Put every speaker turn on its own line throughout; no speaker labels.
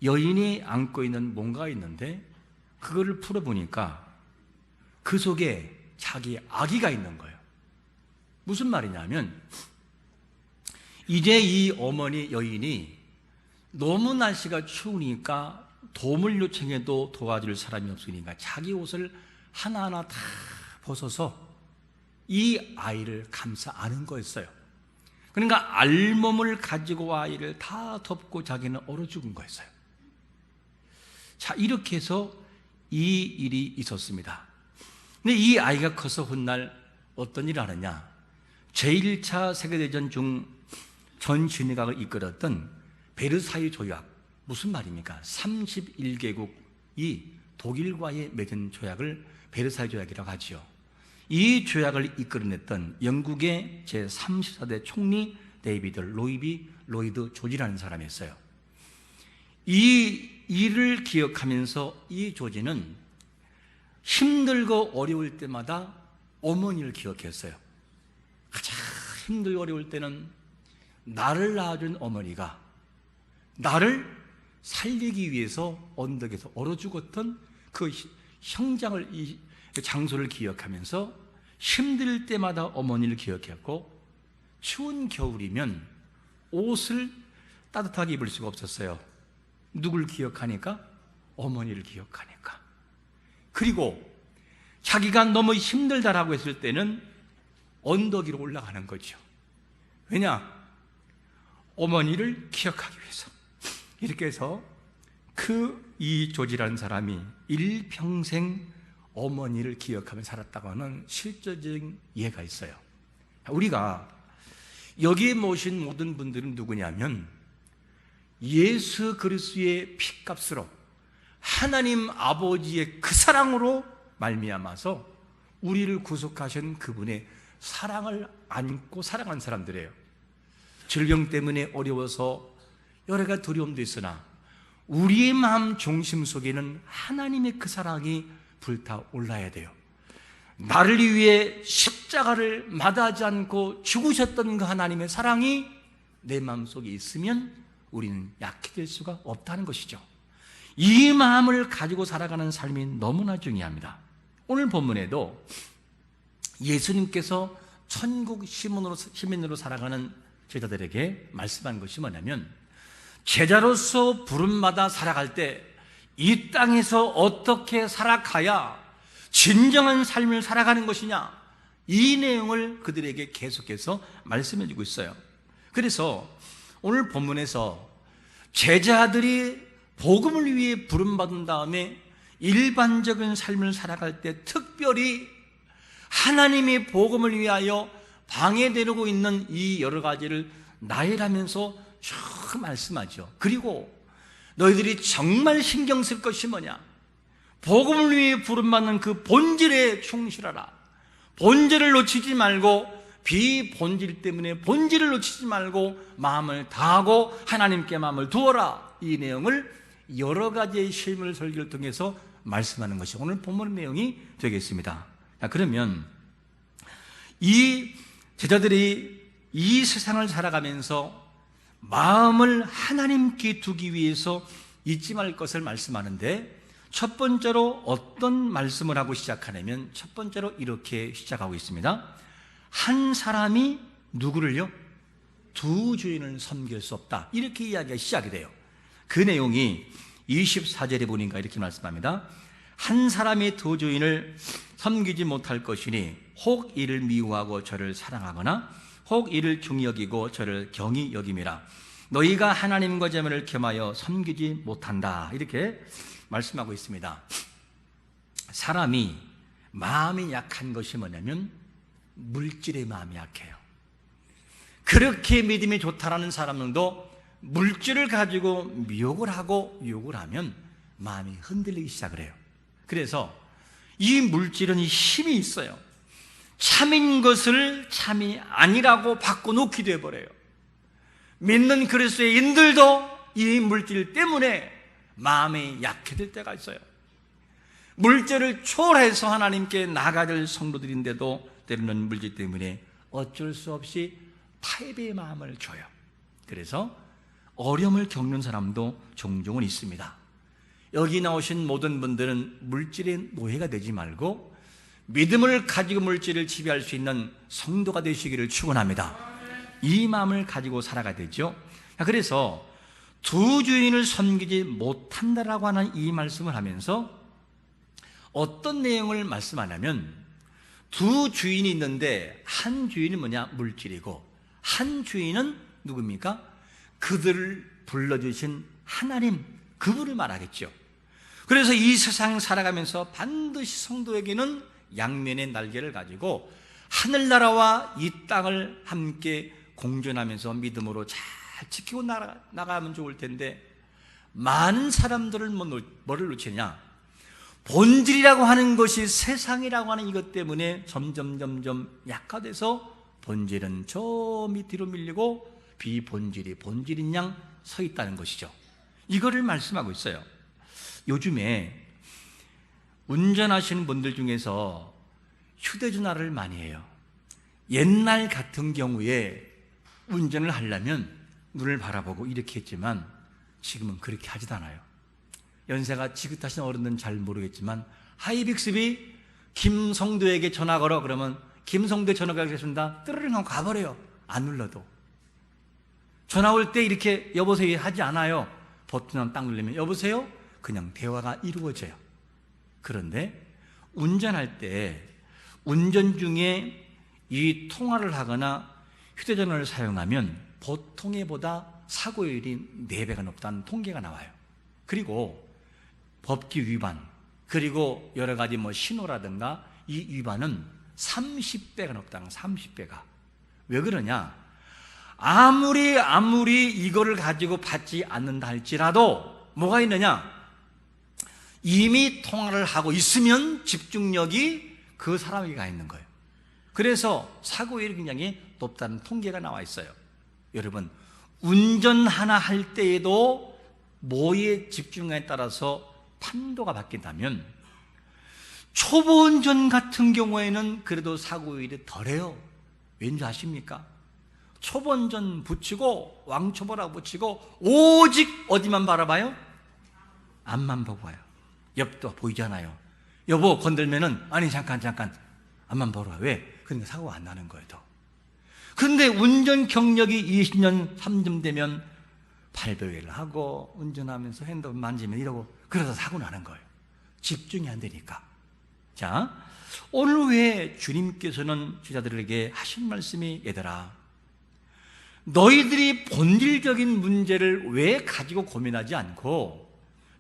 여인이 안고 있는 뭔가가 있는데 그거를 풀어보니까 그 속에 자기 아기가 있는 거예요. 무슨 말이냐면 이제 이 어머니 여인이 너무 날씨가 추우니까 도움을 요청해도 도와줄 사람이 없으니까 자기 옷을 하나하나 다 벗어서 이 아이를 감싸 안은 거였어요. 그러니까 알몸을 가지고 아이를 다 덮고 자기는 얼어 죽은 거였어요. 자, 이렇게 해서 이 일이 있었습니다. 근데 이 아이가 커서 훗날 어떤 일을 하느냐, 제1차 세계대전 중 전 진회각을 이끌었던 베르사유 조약, 무슨 말입니까? 31개국이 독일과의 맺은 조약을 베르사유 조약이라고 하지요. 이 조약을 이끌어냈던 영국의 제34대 총리 데이비드 로이드 조지라는 사람이었어요. 이 일을 기억하면서 이 조지는 힘들고 어려울 때마다 어머니를 기억했어요. 가장 힘들고 어려울 때는 나를 낳아준 어머니가 나를 살리기 위해서 언덕에서 얼어 죽었던 그 형장을, 이 장소를 기억하면서 힘들 때마다 어머니를 기억했고, 추운 겨울이면 옷을 따뜻하게 입을 수가 없었어요. 누굴 기억하니까? 어머니를 기억하니까. 그리고 자기가 너무 힘들다라고 했을 때는 언덕 위로 올라가는 거죠. 왜냐? 어머니를 기억하기 위해서. 이렇게 해서 이 조지라는 사람이 일평생 어머니를 기억하며 살았다고 하는 실제적인 예가 있어요. 우리가 여기에 모신 모든 분들은 누구냐면 예수 그리스도의 피값으로 하나님 아버지의 그 사랑으로 말미암아서 우리를 구속하신 그분의 사랑을 안고 살아간 사람들이에요. 질병 때문에 어려워서 여러 가지 두려움도 있으나 우리의 마음 중심 속에는 하나님의 그 사랑이 불타올라야 돼요. 나를 위해 십자가를 마다하지 않고 죽으셨던 그 하나님의 사랑이 내 마음속에 있으면 우리는 약해질 수가 없다는 것이죠. 이 마음을 가지고 살아가는 삶이 너무나 중요합니다. 오늘 본문에도 예수님께서 천국 시민으로 살아가는 제자들에게 말씀한 것이 뭐냐면, 제자로서 부름받아 살아갈 때 이 땅에서 어떻게 살아가야 진정한 삶을 살아가는 것이냐, 이 내용을 그들에게 계속해서 말씀해 주고 있어요. 그래서 오늘 본문에서 제자들이 복음을 위해 부름받은 다음에 일반적인 삶을 살아갈 때 특별히 하나님의 복음을 위하여 방해되고 있는 이 여러 가지를 나열하면서 쭉 말씀하죠. 그리고 너희들이 정말 신경 쓸 것이 뭐냐? 복음을 위해 부름받는 그 본질에 충실하라. 본질을 놓치지 말고, 비본질 때문에 본질을 놓치지 말고 마음을 다하고 하나님께 마음을 두어라. 이 내용을 여러 가지의 실물 설교를 통해서 말씀하는 것이 오늘 본문 내용이 되겠습니다. 그러면 이 제자들이 이 세상을 살아가면서 마음을 하나님께 두기 위해서 잊지 말 것을 말씀하는데, 첫 번째로 어떤 말씀을 하고 시작하냐면, 첫 번째로 이렇게 시작하고 있습니다. 한 사람이 누구를요? 두 주인을 섬길 수 없다. 이렇게 이야기가 시작이 돼요. 그 내용이 24절에 보니까 이렇게 말씀합니다. 한 사람이 두 주인을 섬기지 못할 것이니 혹 이를 미워하고 저를 사랑하거나 혹 이를 중히 여기고 저를 경히 여김이라. 너희가 하나님과 재물을 겸하여 섬기지 못한다. 이렇게 말씀하고 있습니다. 사람이 마음이 약한 것이 뭐냐면 물질의 마음이 약해요. 그렇게 믿음이 좋다라는 사람들도 물질을 가지고 미혹을 하고 유혹을 하면 마음이 흔들리기 시작을 해요. 그래서 이 물질은 힘이 있어요. 참인 것을 참이 아니라고 바꿔놓기도 해버려요. 믿는 그리스도의 인들도 이 물질 때문에 마음이 약해질 때가 있어요. 물질을 초월해서 하나님께 나아가야 될 성도들인데도 때로는 물질 때문에 어쩔 수 없이 타협의 마음을 줘요. 그래서 어려움을 겪는 사람도 종종은 있습니다. 여기 나오신 모든 분들은 물질의 노예가 되지 말고 믿음을 가지고 물질을 지배할 수 있는 성도가 되시기를 축원합니다. 이 마음을 가지고 살아가야 되죠. 그래서 두 주인을 섬기지 못한다라고 하는 이 말씀을 하면서 어떤 내용을 말씀하냐면, 두 주인이 있는데 한 주인은 뭐냐? 물질이고, 한 주인은 누굽니까? 그들을 불러주신 하나님, 그분을 말하겠죠. 그래서 이 세상 살아가면서 반드시 성도에게는 양면의 날개를 가지고 하늘나라와 이 땅을 함께 공존하면서 믿음으로 잘 지키고 나가면 좋을 텐데, 많은 사람들은 뭐를 놓치냐? 본질이라고 하는 것이 세상이라고 하는 이것 때문에 점점 약화돼서 본질은 저 밑으로 밀리고 비본질이 본질인 양 서 있다는 것이죠. 이거를 말씀하고 있어요. 요즘에 운전하시는 분들 중에서 휴대전화를 많이 해요. 옛날 같은 경우에 운전을 하려면 눈을 바라보고 이렇게 했지만 지금은 그렇게 하지도 않아요. 연세가 지긋하신 어른들은 잘 모르겠지만 하이빅스비 김성도에게 전화 걸어 그러면 김성도에 전화가 오겠습니다. 뜨르릉 하고 가버려요. 안 눌러도. 전화 올 때 이렇게 여보세요 하지 않아요. 버튼 딱 누르면 여보세요? 그냥 대화가 이루어져요. 그런데 운전할 때 운전 중에 이 통화를 하거나 휴대전화를 사용하면 보통에 보다 사고율이 4배가 높다는 통계가 나와요. 그리고 법규 위반, 그리고 여러 가지 신호라든가 이 위반은 30배가 높다는, 30배가. 왜 그러냐? 아무리 이거를 가지고 받지 않는다 할지라도 뭐가 있느냐? 이미 통화를 하고 있으면 집중력이 그 사람에게 가 있는 거예요. 그래서 사고율이 굉장히 높다는 통계가 나와 있어요. 여러분, 운전 하나 할 때에도 뭐에 집중하에 따라서 판도가 바뀐다면 초보 운전 같은 경우에는 그래도 사고율이 덜해요. 왠지 아십니까? 초보 운전 붙이고 왕초보라고 붙이고 오직 어디만 바라봐요? 앞만 보고 와요. 옆도 보이잖아요. 여보 건들면은 아니 잠깐 앞만 보러 와. 왜? 그러니까 사고가 안 나는 거예요. 더. 근데 운전 경력이 20년 3점 되면 발베개를 하고 운전하면서 핸드폰 만지면 이러고 그래서 사고 나는 거예요. 집중이 안 되니까. 자, 오늘 왜 주님께서는 제자들에게 하신 말씀이, 얘들아 너희들이 본질적인 문제를 왜 가지고 고민하지 않고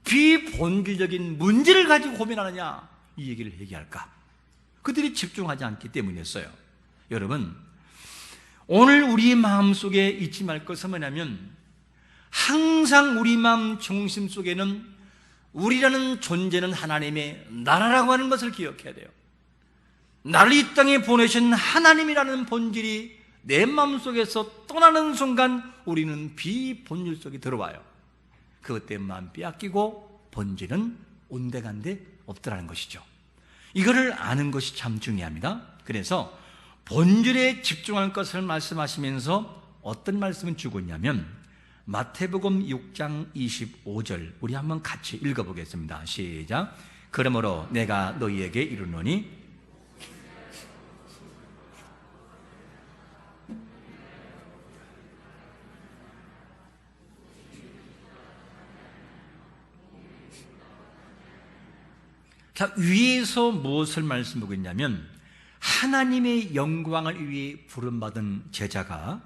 비본질적인 문제를 가지고 고민하느냐, 이 얘기를 얘기할까? 그들이 집중하지 않기 때문이었어요. 여러분, 오늘 우리 마음속에 잊지 말 것은 뭐냐면 항상 우리 마음 중심 속에는 우리라는 존재는 하나님의 나라라고 하는 것을 기억해야 돼요. 나를 이 땅에 보내신 하나님이라는 본질이 내 마음속에서 떠나는 순간 우리는 비본질 속에 들어와요. 그것 때문에 마음 빼앗기고 본질은 온데간데 없더라는 것이죠. 이거를 아는 것이 참 중요합니다. 그래서 본질에 집중할 것을 말씀하시면서 어떤 말씀을 주고 있냐면 마태복음 6장 25절 우리 한번 같이 읽어보겠습니다. 시작. 그러므로 내가 너희에게 이르노니 자, 위에서 무엇을 말씀하고 있냐면 하나님의 영광을 위해 부름받은 제자가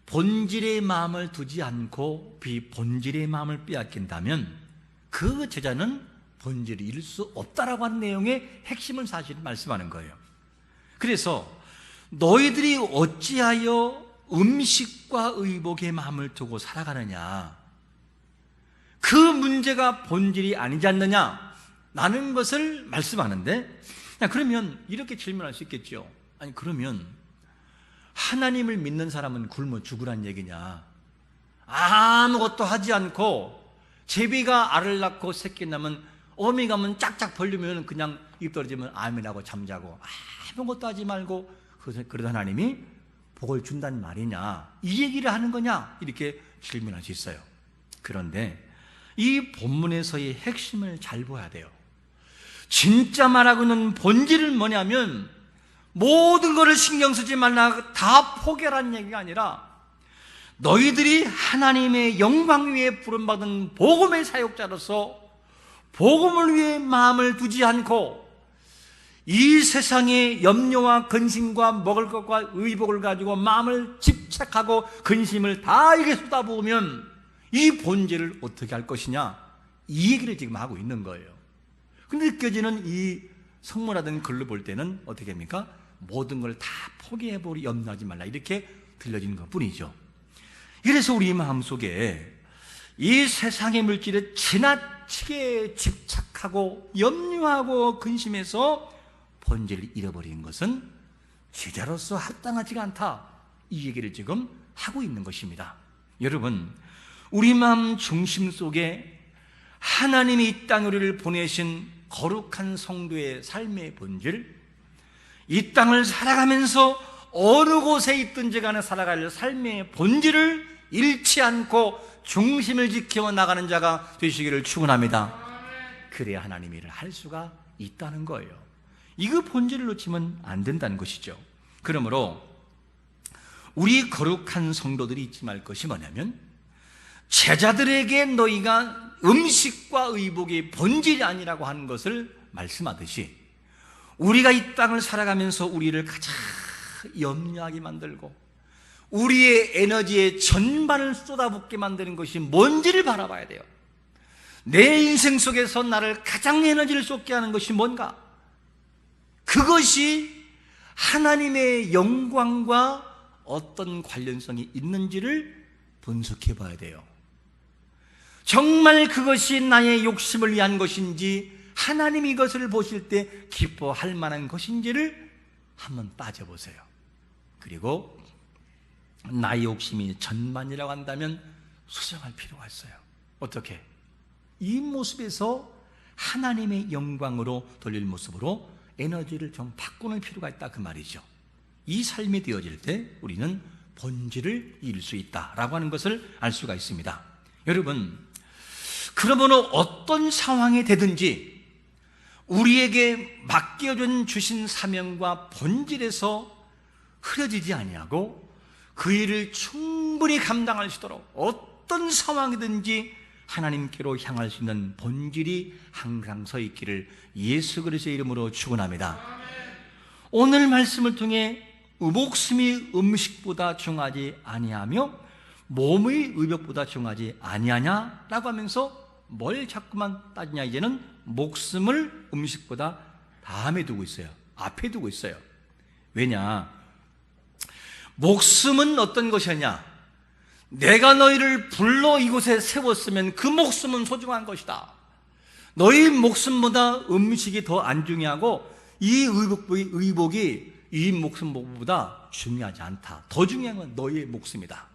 본질의 마음을 두지 않고 비본질의 마음을 빼앗긴다면 그 제자는 본질을 잃을 수 없다라고 하는 내용의 핵심을 사실 말씀하는 거예요. 그래서 너희들이 어찌하여 음식과 의복의 마음을 두고 살아가느냐, 그 문제가 본질이 아니지 않느냐 라는 것을 말씀하는데, 그러면 이렇게 질문할 수 있겠죠. 아니 그러면 하나님을 믿는 사람은 굶어 죽으란 얘기냐? 아무것도 하지 않고 제비가 알을 낳고 새끼 낳으면 어미 가면 짝짝 벌리면 그냥 입 떨어지면 아멘하고 잠자고 아무것도 하지 말고, 그러다 하나님이 복을 준단 말이냐, 이 얘기를 하는 거냐, 이렇게 질문할 수 있어요. 그런데 이 본문에서의 핵심을 잘 봐야 돼요. 진짜 말하고 있는 본질은 뭐냐면 모든 것을 신경 쓰지 말라, 다 포기하라는 얘기가 아니라 너희들이 하나님의 영광 위에 부름받은 복음의 사역자로서 복음을 위해 마음을 두지 않고 이 세상의 염려와 근심과 먹을 것과 의복을 가지고 마음을 집착하고 근심을 다 이게 쏟아부으면 이 본질을 어떻게 할 것이냐, 이 얘기를 지금 하고 있는 거예요. 근데 느껴지는 이 성문화된 글로 볼 때는 어떻게 합니까? 모든 걸 다 포기해버리, 염려하지 말라, 이렇게 들려지는 것 뿐이죠. 그래서 우리 마음속에 이 세상의 물질에 지나치게 집착하고 염려하고 근심해서 본질을 잃어버리는 것은 제자로서 합당하지가 않다, 이 얘기를 지금 하고 있는 것입니다. 여러분, 우리 마음 중심 속에 하나님이 이 땅에 우리를 보내신 거룩한 성도의 삶의 본질, 이 땅을 살아가면서 어느 곳에 있든지 간에 살아갈 삶의 본질을 잃지 않고 중심을 지켜 나가는 자가 되시기를 축원합니다. 그래야 하나님의 일을 할 수가 있다는 거예요. 이거 본질을 놓치면 안 된다는 것이죠. 그러므로 우리 거룩한 성도들이 잊지 말 것이 뭐냐면, 제자들에게 너희가 음식과 의복이 본질이 아니라고 하는 것을 말씀하듯이 우리가 이 땅을 살아가면서 우리를 가장 염려하게 만들고 우리의 에너지의 전반을 쏟아붓게 만드는 것이 뭔지를 바라봐야 돼요. 내 인생 속에서 나를 가장 에너지를 쏟게 하는 것이 뭔가, 그것이 하나님의 영광과 어떤 관련성이 있는지를 분석해 봐야 돼요. 정말 그것이 나의 욕심을 위한 것인지, 하나님이 이것을 보실 때 기뻐할 만한 것인지를 한번 따져보세요. 그리고 나의 욕심이 전만이라고 한다면 수정할 필요가 있어요. 어떻게? 이 모습에서 하나님의 영광으로 돌릴 모습으로 에너지를 좀 바꾸는 필요가 있다, 그 말이죠. 이 삶이 되어질 때 우리는 본질을 잃을 수 있다라고 하는 것을 알 수가 있습니다. 여러분, 그러므로 어떤 상황이 되든지 우리에게 맡겨준 주신 사명과 본질에서 흐려지지 아니하고 그 일을 충분히 감당할 수 있도록 어떤 상황이든지 하나님께로 향할 수 있는 본질이 항상 서 있기를 예수 그리스도의 이름으로 축원합니다. 오늘 말씀을 통해 목숨이 음식보다 중하지 아니하며 몸의 의복보다 중하지 아니하냐라고 하면서 뭘 자꾸만 따지냐, 이제는 목숨을 음식보다 다음에 두고 있어요. 앞에 두고 있어요. 왜냐? 목숨은 어떤 것이냐? 내가 너희를 불러 이곳에 세웠으면 그 목숨은 소중한 것이다. 너희 목숨보다 음식이 더 안 중요하고 이 의복이 이 목숨보다 중요하지 않다. 더 중요한 건 너희의 목숨이다.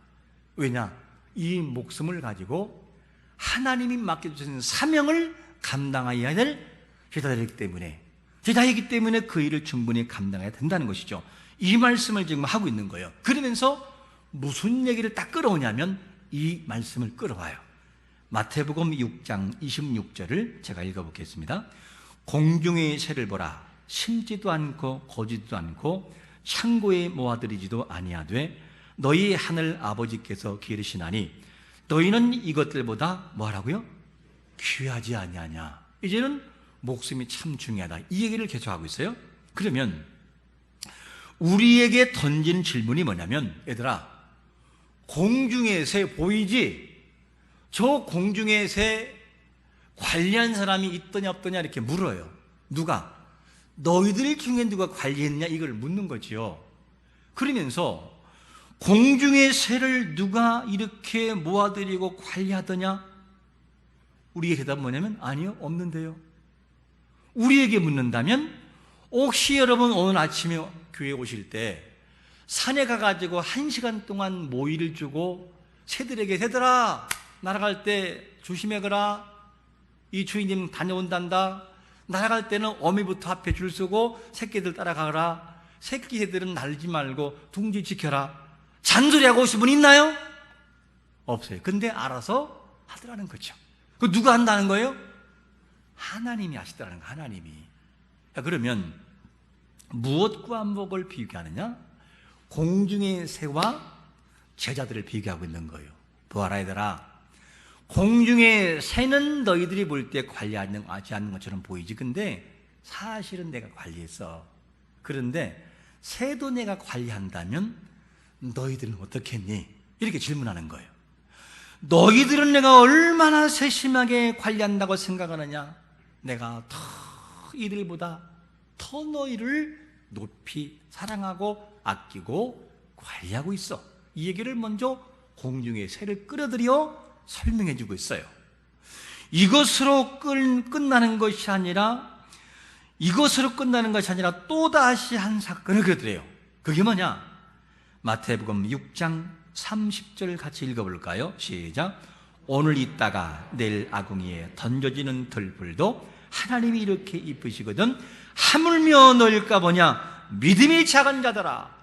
왜냐? 이 목숨을 가지고 하나님이 맡겨주신 사명을 감당해야 될 제자이기 때문에 그 일을 충분히 감당해야 된다는 것이죠. 이 말씀을 지금 하고 있는 거예요. 그러면서 무슨 얘기를 딱 끌어오냐면 이 말씀을 끌어와요. 마태복음 6장 26절을 제가 읽어보겠습니다. 공중의 새를 보라. 심지도 않고 거지도 않고 창고에 모아들이지도 아니하되 너희 하늘 아버지께서 기르시나니 너희는 이것들보다 뭐하라고요? 귀하지 아니하냐. 이제는 목숨이 참 중요하다, 이 얘기를 계속하고 있어요. 그러면 우리에게 던진 질문이 뭐냐면, 얘들아, 공중의 새 보이지? 저 공중의 새 관리한 사람이 있더냐 없더냐 이렇게 물어요. 누가? 너희들 중에 누가 관리했냐, 이걸 묻는 거지요. 그러면서 공중의 새를 누가 이렇게 모아들이고 관리하더냐? 우리의 대답은 뭐냐면 아니요, 없는데요. 우리에게 묻는다면, 혹시 여러분 오늘 아침에 교회에 오실 때 산에 가가지고 1시간 동안 모이를 주고 새들에게, 새들아 날아갈 때 조심해거라, 이 주인님 다녀온단다, 날아갈 때는 어미부터 앞에 줄 서고 새끼들 따라가거라, 새끼 새들은 날지 말고 둥지 지켜라. 잔소리하고 오신 분 있나요? 없어요. 근데 알아서 하더라는 거죠. 그 누가 한다는 거예요? 하나님이 하시더라는 거예요. 하나님이. 그러면 무엇과 무엇을 비교하느냐? 공중의 새와 제자들을 비교하고 있는 거예요. 보아라 얘들아, 공중의 새는 너희들이 볼 때 관리하지 않는 것처럼 보이지, 근데 사실은 내가 관리했어. 그런데 새도 내가 관리한다면 너희들은 어떻겠니? 이렇게 질문하는 거예요. 너희들은 내가 얼마나 세심하게 관리한다고 생각하느냐? 내가 더 이들보다 더 너희를 높이 사랑하고 아끼고 관리하고 있어. 이 얘기를 먼저 공중의 새를 끌어들여 설명해 주고 있어요. 이것으로 끝나는 것이 아니라 또다시 한 사건을 그려드려요. 그게 뭐냐? 마태복음 6장 30절 같이 읽어볼까요? 시작. 오늘 있다가 내일 아궁이에 던져지는 들불도 하나님이 이렇게 이쁘시거든 하물며 너일까 보냐? 믿음이 작은 자들아.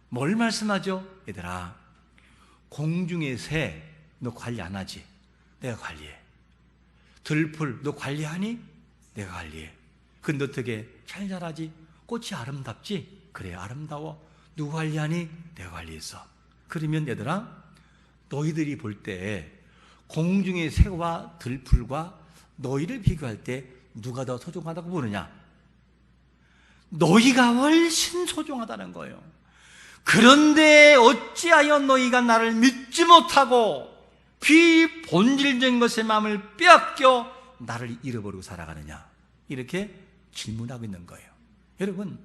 뭘 말씀하죠? 얘들아, 공중의 새 너 관리 안 하지? 내가 관리해. 들풀 너 관리하니? 내가 관리해. 근데 어떻게 잘 자라지? 꽃이 아름답지? 그래, 아름다워. 누가 관리하니? 내가 관리했어. 그러면 얘들아, 너희들이 볼 때 공중의 새와 들풀과 너희를 비교할 때 누가 더 소중하다고 보느냐? 너희가 훨씬 소중하다는 거예요. 그런데 어찌하여 너희가 나를 믿지 못하고 비본질적인 것에 마음을 빼앗겨 나를 잃어버리고 살아가느냐? 이렇게 질문하고 있는 거예요. 여러분,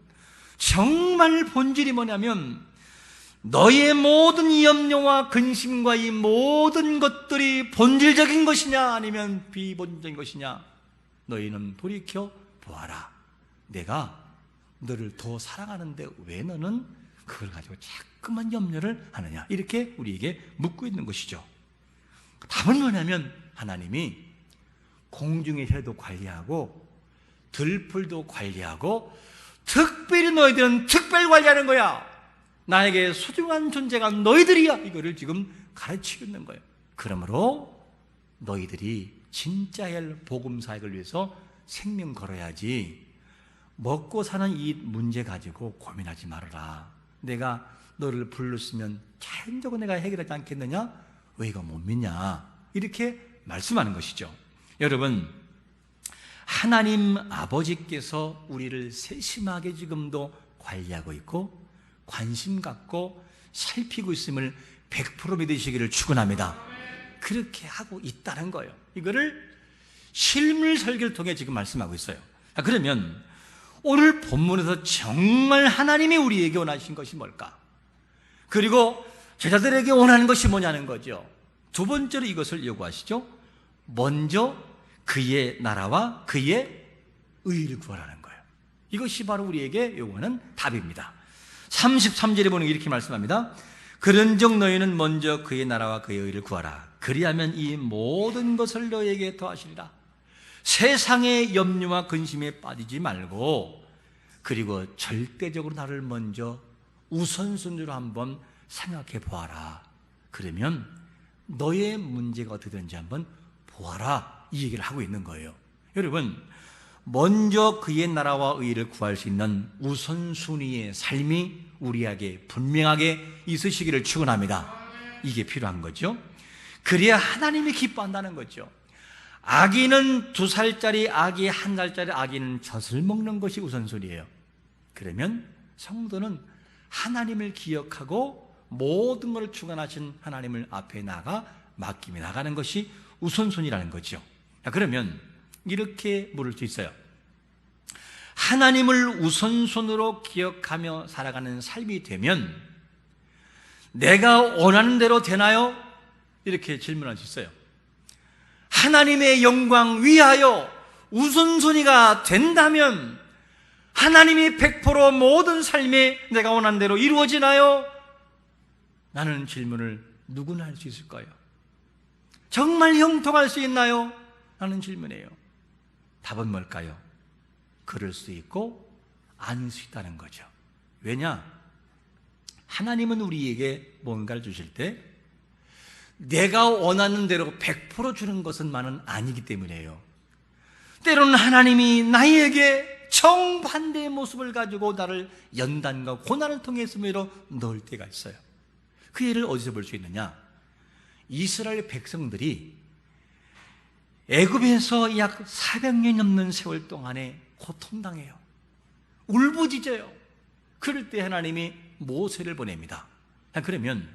정말 본질이 뭐냐면 너의 모든 이 염려와 근심과 이 모든 것들이 본질적인 것이냐 아니면 비본질적인 것이냐? 너희는 돌이켜 보아라. 내가 너를 더 사랑하는데 왜 너는 그걸 가지고 자꾸만 염려를 하느냐? 이렇게 우리에게 묻고 있는 것이죠. 답은 뭐냐면 하나님이 공중의 새도 관리하고 들풀도 관리하고 특별히 너희들은 특별 관리하는 거야. 나에게 소중한 존재가 너희들이야. 이거를 지금 가르치고 있는 거예요. 그러므로 너희들이 진짜의 복음 사역을 위해서 생명 걸어야지 먹고 사는 이 문제 가지고 고민하지 말아라. 내가 너를 불렀으면 자연적으로 내가 해결하지 않겠느냐? 왜 이거 못 믿냐? 이렇게 말씀하는 것이죠. 여러분, 하나님 아버지께서 우리를 세심하게 지금도 관리하고 있고 관심 갖고 살피고 있음을 100% 믿으시기를 축원합니다. 그렇게 하고 있다는 거예요. 이거를 실물 설교를 통해 지금 말씀하고 있어요. 그러면 오늘 본문에서 정말 하나님이 우리에게 원하신 것이 뭘까? 그리고 제자들에게 원하는 것이 뭐냐는 거죠. 두 번째로 이것을 요구하시죠. 먼저 그의 나라와 그의 의를 구하라는 거예요. 이것이 바로 우리에게 요구하는 답입니다. 33절에 보면 이렇게 말씀합니다. 그런즉 너희는 먼저 그의 나라와 그의 의를 구하라. 그리하면 이 모든 것을 너희에게 더하시리라. 세상의 염려와 근심에 빠지지 말고, 그리고 절대적으로 나를 먼저 우선순위로 한번 생각해 보아라. 그러면 너의 문제가 어떻게 되는지 한번 보아라. 이 얘기를 하고 있는 거예요. 여러분, 먼저 그의 나라와 의를 구할 수 있는 우선순위의 삶이 우리에게 분명하게 있으시기를 축원합니다. 이게 필요한 거죠. 그래야 하나님이 기뻐한다는 거죠. 아기는 2살짜리 아기, 1살짜리 아기는 젖을 먹는 것이 우선순위예요. 그러면 성도는 하나님을 기억하고 모든 것을 주관하신 하나님을 앞에 나가 맡기며 나가는 것이 우선순위라는 거죠. 그러면 이렇게 물을 수 있어요. 하나님을 우선순위로 기억하며 살아가는 삶이 되면 내가 원하는 대로 되나요? 이렇게 질문할 수 있어요. 하나님의 영광 위하여 우선순위가 된다면 하나님이 100% 모든 삶이 내가 원하는 대로 이루어지나요? 라는 질문을 누구나 할 수 있을 거예요. 정말 형통할 수 있나요? 라는 질문이에요. 답은 뭘까요? 그럴 수 있고 아닐 수 있다는 거죠. 왜냐? 하나님은 우리에게 뭔가를 주실 때 내가 원하는 대로 100% 주는 것은만은 아니기 때문이에요. 때로는 하나님이 나에게 정반대의 모습을 가지고 나를 연단과 고난을 통해서 넣을 때가 있어요. 그 예를 어디서 볼 수 있느냐? 이스라엘 백성들이 애굽에서 약 400년 넘는 세월 동안에 고통당해요. 울부짖어요. 그럴 때 하나님이 모세를 보냅니다. 그러면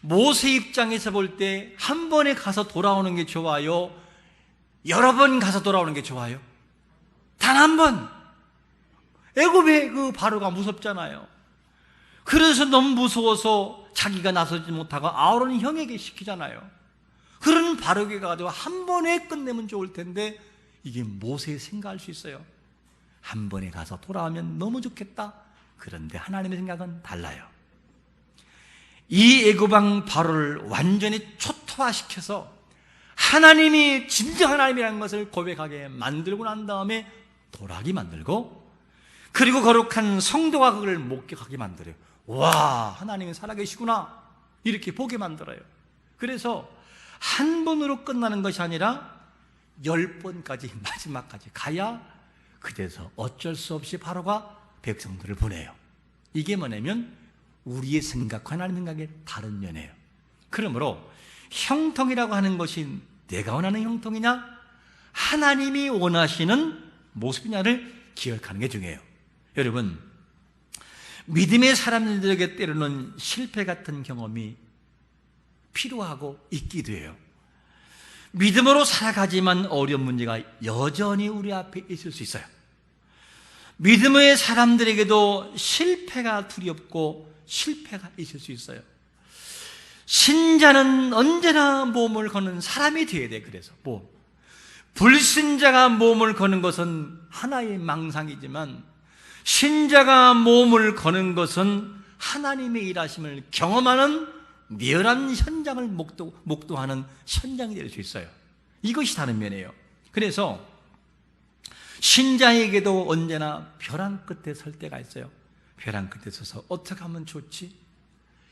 모세 입장에서 볼 때 한 번에 가서 돌아오는 게 좋아요? 여러 번 가서 돌아오는 게 좋아요? 단 한 번. 애굽의 그 바로가 무섭잖아요. 그래서 너무 무서워서 자기가 나서지 못하고 아론의 형에게 시키잖아요. 그런 바로에게 가지고 한 번에 끝내면 좋을 텐데 이게 모세의 생각할 수 있어요. 한 번에 가서 돌아오면 너무 좋겠다. 그런데 하나님의 생각은 달라요. 이 애굽왕 바로를 완전히 초토화시켜서 하나님이 진정 하나님이라는 것을 고백하게 만들고 난 다음에 돌아가게 만들고, 그리고 거룩한 성도가 그걸 목격하게 만들어요. 와, 하나님이 살아계시구나 이렇게 보게 만들어요. 그래서 한 번으로 끝나는 것이 아니라 10번까지 마지막까지 가야 그래서 어쩔 수 없이 바로가 백성들을 보내요. 이게 뭐냐면 우리의 생각과 하나님의 생각의 다른 면이에요. 그러므로 형통이라고 하는 것이 내가 원하는 형통이냐 하나님이 원하시는 모습이냐를 기억하는 게 중요해요. 여러분, 믿음의 사람들에게 때로는 실패 같은 경험이 필요하고 있기도 해요. 믿음으로 살아가지만 어려운 문제가 여전히 우리 앞에 있을 수 있어요. 믿음의 사람들에게도 실패가 두렵고 실패가 있을 수 있어요. 신자는 언제나 몸을 거는 사람이 되어야 돼. 그래서 불신자가 몸을 거는 것은 하나의 망상이지만 신자가 몸을 거는 것은 하나님의 일하심을 경험하는 리얼한 현장을 목도하는 현장이 될 수 있어요. 이것이 다른 면이에요. 그래서 신자에게도 언제나 벼랑 끝에 설 때가 있어요. 벼랑 끝에 서서 어떻게 하면 좋지?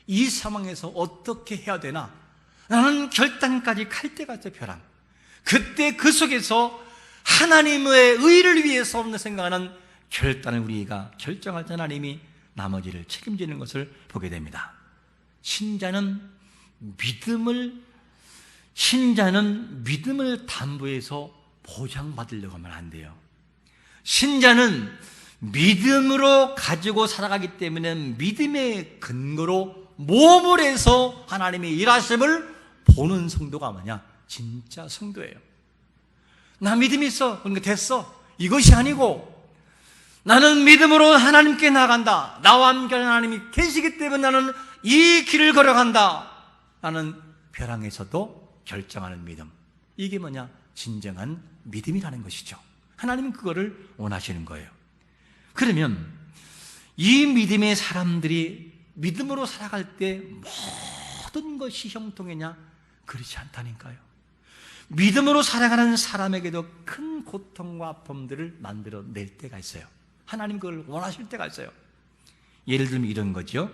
이 상황에서 어떻게 해야 되나? 나는 결단까지 갈 때가 있어요. 벼랑. 그때 그 속에서 하나님의 의를 위해서 없는 생각하는 결단을 우리가 결정할 때 하나님이 나머지를 책임지는 것을 보게 됩니다. 신자는 믿음을 담보해서 보장받으려고 하면 안 돼요. 신자는 믿음으로 가지고 살아가기 때문에 믿음의 근거로 몸을 해서 하나님의 일하심을 보는 성도가 뭐냐? 진짜 성도예요. 나 믿음이 있어. 그러니까 됐어. 이것이 아니고 나는 믿음으로 하나님께 나간다. 나와 함께 하나님이 계시기 때문에 나는 이 길을 걸어간다. 나는 벼랑에서도 결정하는 믿음. 이게 뭐냐? 진정한 믿음이라는 것이죠. 하나님은 그거를 원하시는 거예요. 그러면 이 믿음의 사람들이 믿음으로 살아갈 때 모든 것이 형통이냐? 그렇지 않다니까요. 믿음으로 살아가는 사람에게도 큰 고통과 아픔들을 만들어낼 때가 있어요. 하나님 그걸 원하실 때가 있어요. 예를 들면 이런 거죠.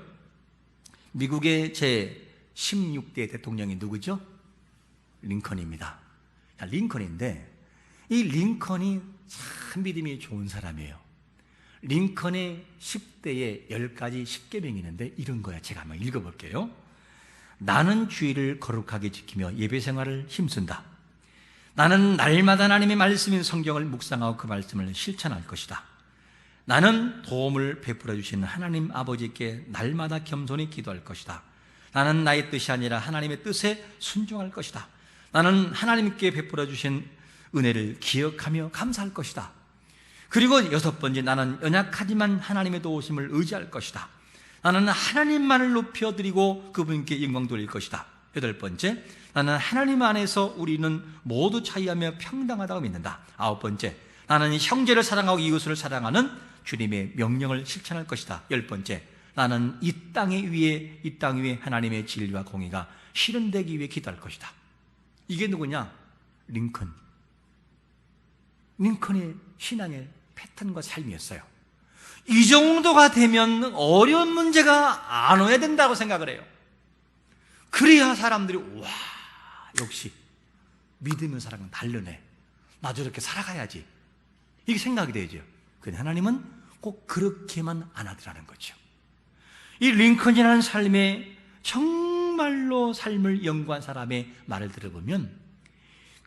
미국의 제16대 대통령이 누구죠? 링컨입니다. 링컨인데 이 링컨이 참 믿음이 좋은 사람이에요. 링컨의 10대에 10가지 10계명이 있는데 이런 거야. 제가 한번 읽어볼게요. 나는 주의를 거룩하게 지키며 예배 생활을 힘쓴다. 나는 날마다 하나님의 말씀인 성경을 묵상하고 그 말씀을 실천할 것이다. 나는 도움을 베풀어 주시는 하나님 아버지께 날마다 겸손히 기도할 것이다. 나는 나의 뜻이 아니라 하나님의 뜻에 순종할 것이다. 나는 하나님께 베풀어 주신 은혜를 기억하며 감사할 것이다. 그리고 6번째, 나는 연약하지만 하나님의 도우심을 의지할 것이다. 나는 하나님만을 높여드리고 그분께 영광 돌릴 것이다. 8번째, 나는 하나님 안에서 우리는 모두 차이하며 평등하다고 믿는다. 9번째, 나는 형제를 사랑하고 이웃을 사랑하는 주님의 명령을 실천할 것이다. 10번째, 나는 이 땅 위에 하나님의 진리와 공의가 실현되기 위해 기도할 것이다. 이게 누구냐? 링컨의 신앙의 패턴과 삶이었어요. 이 정도가 되면 어려운 문제가 안 오야 된다고 생각을 해요. 그래야 사람들이 와, 역시 믿음의 사람은 다르네, 나도 이렇게 살아가야지, 이게 생각이 되죠. 근데 하나님은 꼭 그렇게만 안 하더라는 거죠. 이 링컨이라는 삶에 정말로 삶을 연구한 사람의 말을 들어보면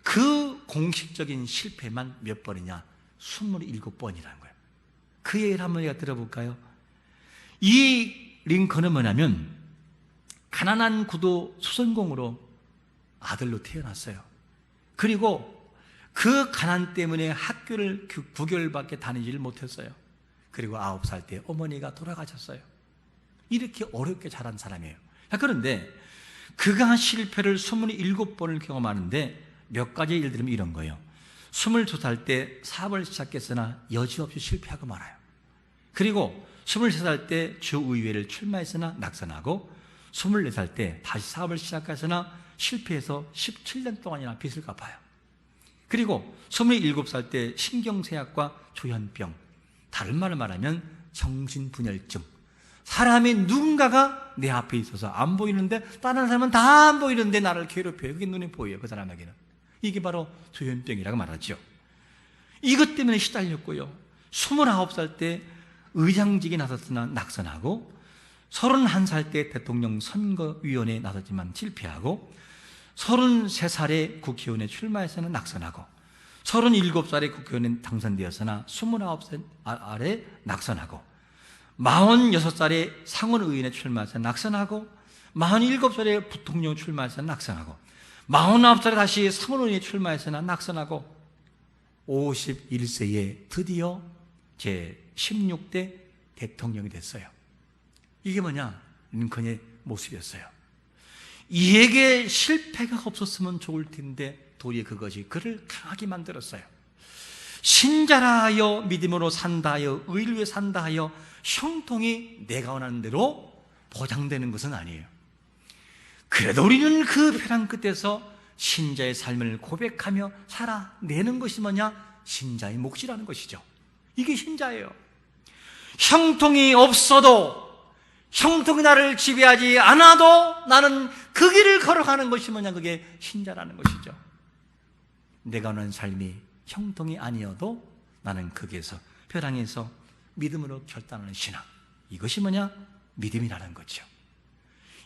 그 공식적인 실패만 몇 번이냐? 27번이라는 거예요. 그 얘기를 한번 우리가 들어볼까요? 이 링컨은 뭐냐면 가난한 구도 수선공으로 아들로 태어났어요. 그리고 그 가난 때문에 학교를 9개월밖에 다니지를 못했어요. 그리고 9살 때 어머니가 돌아가셨어요. 이렇게 어렵게 자란 사람이에요. 그런데 그가 실패를 27번을 경험하는데 몇 가지 예를 들면 이런 거예요. 22살 때 사업을 시작했으나 여지없이 실패하고 말아요. 그리고 23살 때 주의회를 출마했으나 낙선하고 24살 때 다시 사업을 시작했으나 실패해서 17년 동안이나 빚을 갚아요. 그리고 27살 때 신경쇠약과 조현병, 다른 말로 말하면 정신분열증, 사람이 누군가가 내 앞에 있어서 안 보이는데 다른 사람은 다 안 보이는데 나를 괴롭혀요. 그게 눈에 보여요, 그 사람에게는. 이게 바로 조현병이라고 말하죠. 이것 때문에 시달렸고요. 29살 때 의장직에 나섰으나 낙선하고 31살 때 대통령 선거위원회에 나섰지만 실패하고 33살에 국회의원에 출마해서는 낙선하고 37살에 국회의원에 당선되었으나 29살 아래 낙선하고 46살에 상원의원에 출마해서 낙선하고 47살에 부통령 출마해서 낙선하고 49살에 다시 상원의원에 출마해서 낙선하고 51세에 드디어 제16대 대통령이 됐어요. 이게 뭐냐? 링컨의 모습이었어요. 이에게 실패가 없었으면 좋을 텐데 도리어 그것이 그를 강하게 만들었어요. 신자라 하여 믿음으로 산다 하여 의를 위해 산다 하여 형통이 내가 원하는 대로 보장되는 것은 아니에요. 그래도 우리는 그 벼랑 끝에서 신자의 삶을 고백하며 살아내는 것이 뭐냐? 신자의 몫이라는 것이죠. 이게 신자예요. 형통이 없어도, 형통이 나를 지배하지 않아도 나는 그 길을 걸어가는 것이 뭐냐? 그게 신자라는 것이죠. 내가 원하는 삶이 형통이 아니어도 나는 거기에서, 벼랑에서 믿음으로 결단하는 신앙, 이것이 뭐냐? 믿음이라는 거죠.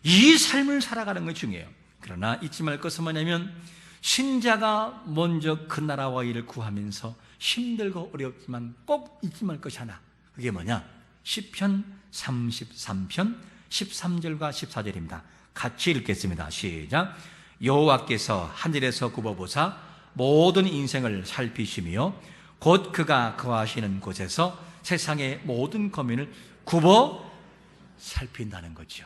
이 삶을 살아가는 것이 중요해요. 그러나 잊지 말 것은 뭐냐면 신자가 먼저 그 나라와 일을 구하면서 힘들고 어렵지만 꼭 잊지 말 것이 하나, 그게 뭐냐? 시편 33편 13절과 14절입니다. 같이 읽겠습니다. 시작. 여호와께서 하늘에서 굽어보사 모든 인생을 살피시며 곧 그가 거하시는 곳에서 세상의 모든 거민을 굽어 살핀다는 거죠.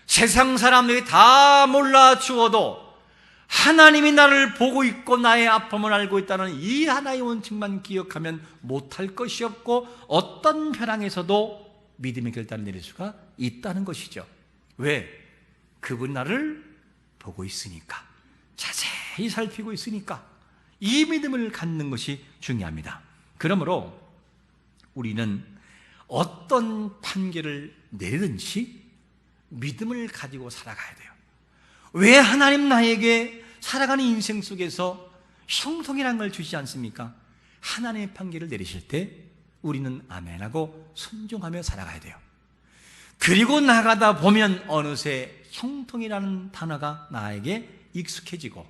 세상 사람들이 다 몰라 주어도 하나님이 나를 보고 있고 나의 아픔을 알고 있다는 이 하나의 원칙만 기억하면 못할 것이 없고 어떤 벼랑에서도 믿음의 결단을 내릴 수가 있다는 것이죠. 왜? 그분 나를 보고 있으니까, 자세히 살피고 있으니까 이 믿음을 갖는 것이 중요합니다. 그러므로 우리는 어떤 판결을 내리든지 믿음을 가지고 살아가야 돼요. 왜 하나님 나에게 살아가는 인생 속에서 형통이라는 걸 주시지 않습니까? 하나님의 판결을 내리실 때 우리는 아멘하고 순종하며 살아가야 돼요. 그리고 나가다 보면 어느새 형통이라는 단어가 나에게 익숙해지고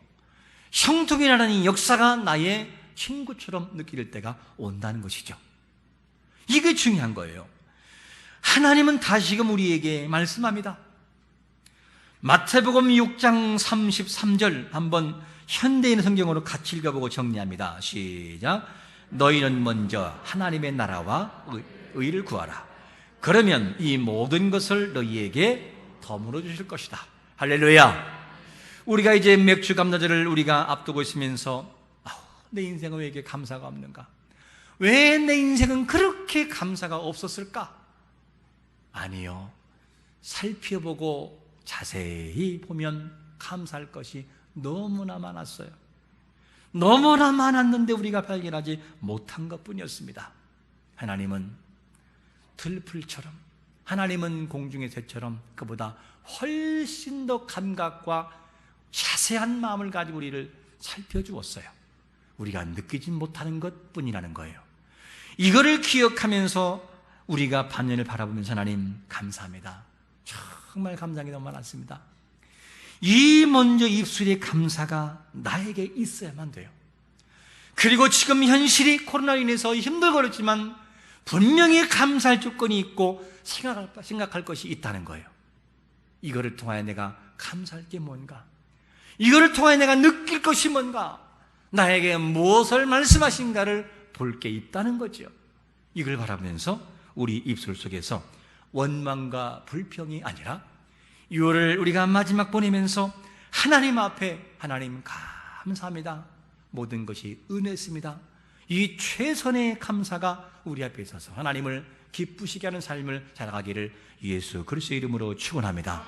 형통이라는 이 역사가 나의 친구처럼 느낄 때가 온다는 것이죠. 이게 중요한 거예요. 하나님은 다시금 우리에게 말씀합니다. 마태복음 6장 33절 한번 현대인 성경으로 같이 읽어보고 정리합니다. 시작. 너희는 먼저 하나님의 나라와 의를 구하라. 그러면 이 모든 것을 너희에게 더물어 주실 것이다. 할렐루야. 우리가 이제 맥주 감사절을 우리가 앞두고 있으면서 내 인생은 왜 이렇게 감사가 없는가? 왜 내 인생은 그렇게 감사가 없었을까? 아니요. 살펴보고 자세히 보면 감사할 것이 너무나 많았어요. 너무나 많았는데 우리가 발견하지 못한 것뿐이었습니다. 하나님은 들풀처럼, 하나님은 공중의 새처럼 그보다 훨씬 더 감각과 자세한 마음을 가지고 우리를 살펴주었어요. 우리가 느끼지 못하는 것뿐이라는 거예요. 이거를 기억하면서 우리가 반면을 바라보면서 하나님 감사합니다. 정말 감사한 게 너무 많았습니다. 이 먼저 입술의 감사가 나에게 있어야만 돼요. 그리고 지금 현실이 코로나로 인해서 힘들고 그렇지만 분명히 감사할 조건이 있고 생각할 것이 있다는 거예요. 이거를 통하여 내가 감사할 게 뭔가? 이거를 통하여 내가 느낄 것이 뭔가? 나에게 무엇을 말씀하신가를 볼 게 있다는 거죠. 이걸 바라보면서 우리 입술 속에서 원망과 불평이 아니라 6월을 우리가 마지막 보내면서 하나님 앞에 하나님 감사합니다. 모든 것이 은혜였습니다. 이 최선의 감사가 우리 앞에 있어서 하나님을 기쁘시게 하는 삶을 살아가기를 예수 그리스도의 이름으로 축원합니다.